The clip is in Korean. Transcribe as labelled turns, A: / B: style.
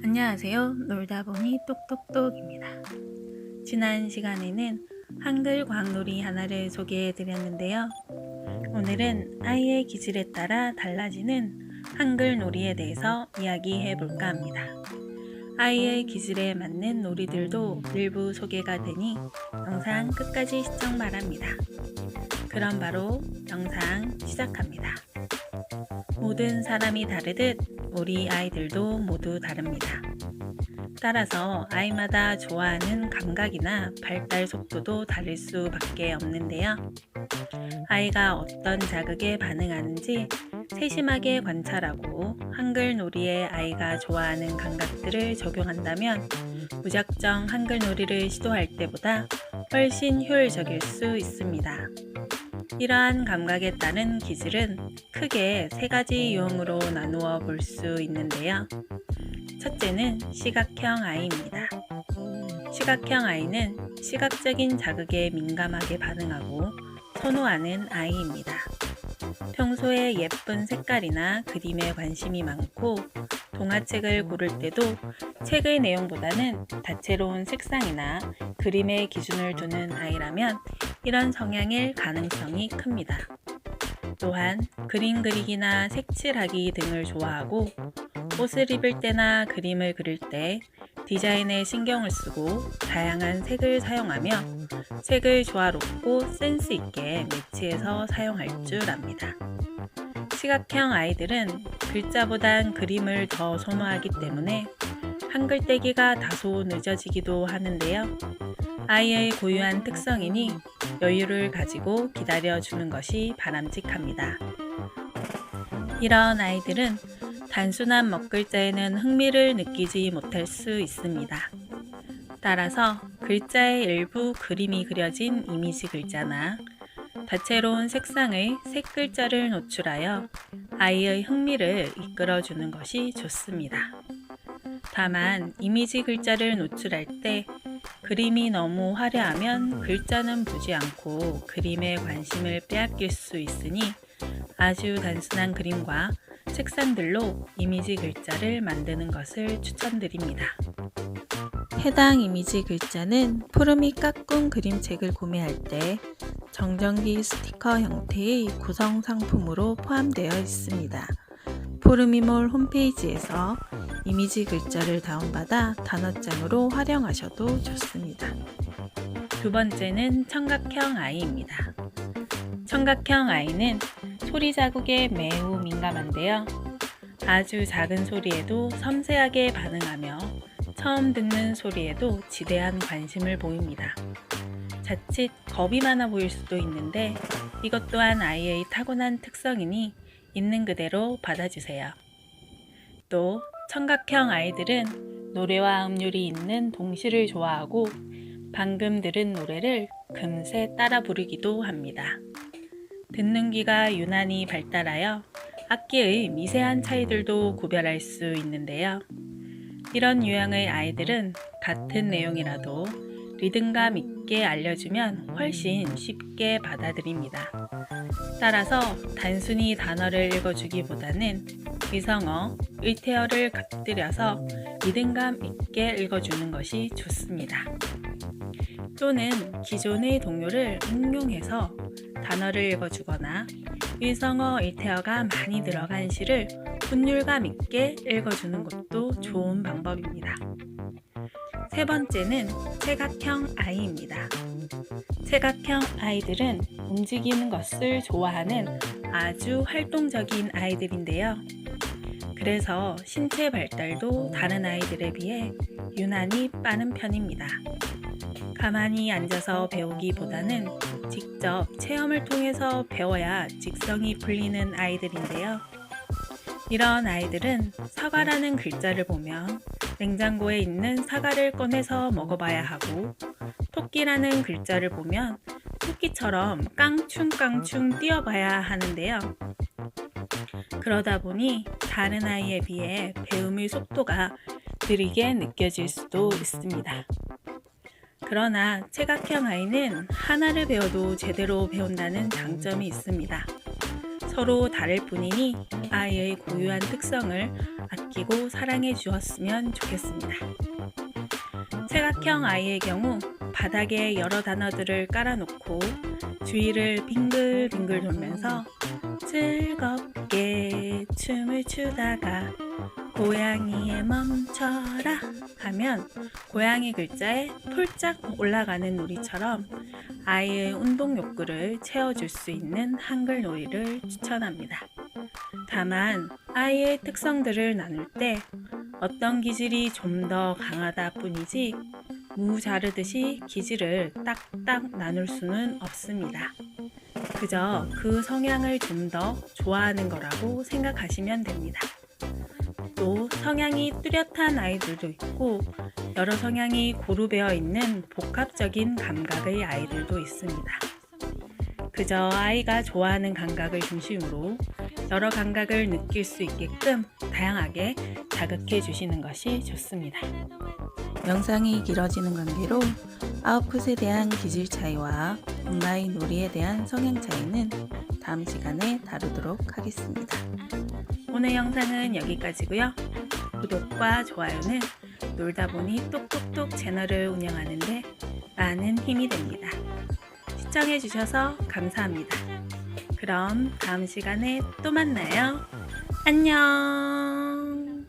A: 안녕하세요. 놀다보니 똑똑똑입니다. 지난 시간에는 한글 과학놀이 하나를 소개해 드렸는데요. 오늘은 아이의 기질에 따라 달라지는 한글 놀이에 대해서 이야기해 볼까 합니다. 아이의 기질에 맞는 놀이들도 일부 소개가 되니 영상 끝까지 시청 바랍니다. 그럼 바로 영상 시작합니다. 모든 사람이 다르듯 우리 아이들도 모두 다릅니다. 따라서 아이마다 좋아하는 감각이나 발달 속도도 다를 수밖에 없는데요. 아이가 어떤 자극에 반응하는지 세심하게 관찰하고 한글 놀이에 아이가 좋아하는 감각들을 적용한다면 무작정 한글 놀이를 시도할 때보다 훨씬 효율적일 수 있습니다. 이러한 감각에 따른 기질은 크게 세 가지 유형으로 나누어 볼 수 있는데요. 첫째는 시각형 아이입니다. 시각형 아이는 시각적인 자극에 민감하게 반응하고 선호하는 아이입니다. 평소에 예쁜 색깔이나 그림에 관심이 많고 동화책을 고를 때도 책의 내용보다는 다채로운 색상이나 그림에 기준을 두는 아이라면 이런 성향일 가능성이 큽니다. 또한 그림 그리기나 색칠하기 등을 좋아하고 옷을 입을 때나 그림을 그릴 때 디자인에 신경을 쓰고 다양한 색을 사용하며 색을 조화롭고 센스 있게 매치해서 사용할 줄 압니다. 시각형 아이들은 글자보단 그림을 더 선호하기 때문에 한글 떼기가 다소 늦어지기도 하는데요. 아이의 고유한 특성이니 여유를 가지고 기다려주는 것이 바람직합니다. 이런 아이들은 단순한 먹글자에는 흥미를 느끼지 못할 수 있습니다. 따라서 글자의 일부 그림이 그려진 이미지 글자나 다채로운 색상의 색글자를 노출하여 아이의 흥미를 이끌어주는 것이 좋습니다. 다만 이미지 글자를 노출할 때 그림이 너무 화려하면 글자는 보지 않고 그림에 관심을 빼앗길 수 있으니 아주 단순한 그림과 색상들로 이미지 글자를 만드는 것을 추천드립니다. 해당 이미지 글자는 푸르미 까꿍 그림책을 구매할 때 정전기 스티커 형태의 구성 상품으로 포함되어 있습니다. 푸르미몰 홈페이지에서 이미지 글자를 다운받아 단어장으로 활용하셔도 좋습니다. 두 번째는 청각형 아이입니다. 청각형 아이는 소리 자극에 매우 민감한데요. 아주 작은 소리에도 섬세하게 반응하며 처음 듣는 소리에도 지대한 관심을 보입니다. 자칫 겁이 많아 보일 수도 있는데 이것 또한 아이의 타고난 특성이니 있는 그대로 받아주세요. 또 청각형 아이들은 노래와 음률이 있는 동시를 좋아하고 방금 들은 노래를 금세 따라 부르기도 합니다. 듣는 귀가 유난히 발달하여 악기의 미세한 차이들도 구별할 수 있는데요. 이런 유형의 아이들은 같은 내용이라도 리듬감 있게 알려주면 훨씬 쉽게 받아들입니다. 따라서 단순히 단어를 읽어주기보다는 위성어, 의태어를 곁들여서 리듬감 있게 읽어주는 것이 좋습니다. 또는 기존의 동요를 응용해서 단어를 읽어주거나 위성어, 의태어가 많이 들어간 시를 분율감 있게 읽어주는 것도 좋은 방법입니다. 세 번째는 체각형 아이입니다. 체각형 아이들은 움직이는 것을 좋아하는 아주 활동적인 아이들인데요. 그래서 신체 발달도 다른 아이들에 비해 유난히 빠른 편입니다. 가만히 앉아서 배우기보다는 직접 체험을 통해서 배워야 직성이 풀리는 아이들인데요. 이런 아이들은 사과라는 글자를 보면 냉장고에 있는 사과를 꺼내서 먹어봐야 하고 토끼라는 글자를 보면 토끼처럼 깡충깡충 뛰어봐야 하는데요. 그러다 보니 다른 아이에 비해 배움의 속도가 느리게 느껴질 수도 있습니다. 그러나 체각형 아이는 하나를 배워도 제대로 배운다는 장점이 있습니다. 서로 다를 뿐이니 아이의 고유한 특성을 아끼고 사랑해 주었으면 좋겠습니다. 체각형 아이의 경우 바닥에 여러 단어들을 깔아놓고 주위를 빙글빙글 돌면서 즐겁게 춤을 추다가 고양이에 멈춰라 하면 고양이 글자에 폴짝 올라가는 놀이처럼 아이의 운동 욕구를 채워줄 수 있는 한글 놀이를 추천합니다. 다만 아이의 특성들을 나눌 때 어떤 기질이 좀 더 강하다 뿐이지 무 자르듯이 기질을 딱딱 나눌 수는 없습니다. 그저 그 성향을 좀 더 좋아하는 거라고 생각하시면 됩니다. 또 성향이 뚜렷한 아이들도 있고 여러 성향이 고루되어 있는 복합적인 감각의 아이들도 있습니다. 그저 아이가 좋아하는 감각을 중심으로 여러 감각을 느낄 수 있게끔 다양하게 자극해 주시는 것이 좋습니다. 영상이 길어지는 관계로 아웃풋에 대한 기질 차이와 온라인 놀이에 대한 성향 차이는 다음 시간에 다루도록 하겠습니다. 오늘 영상은 여기까지고요. 구독과 좋아요는 놀다보니 똑똑똑 채널을 운영하는데 많은 힘이 됩니다. 시청해주셔서 감사합니다. 그럼 다음 시간에 또 만나요. 안녕.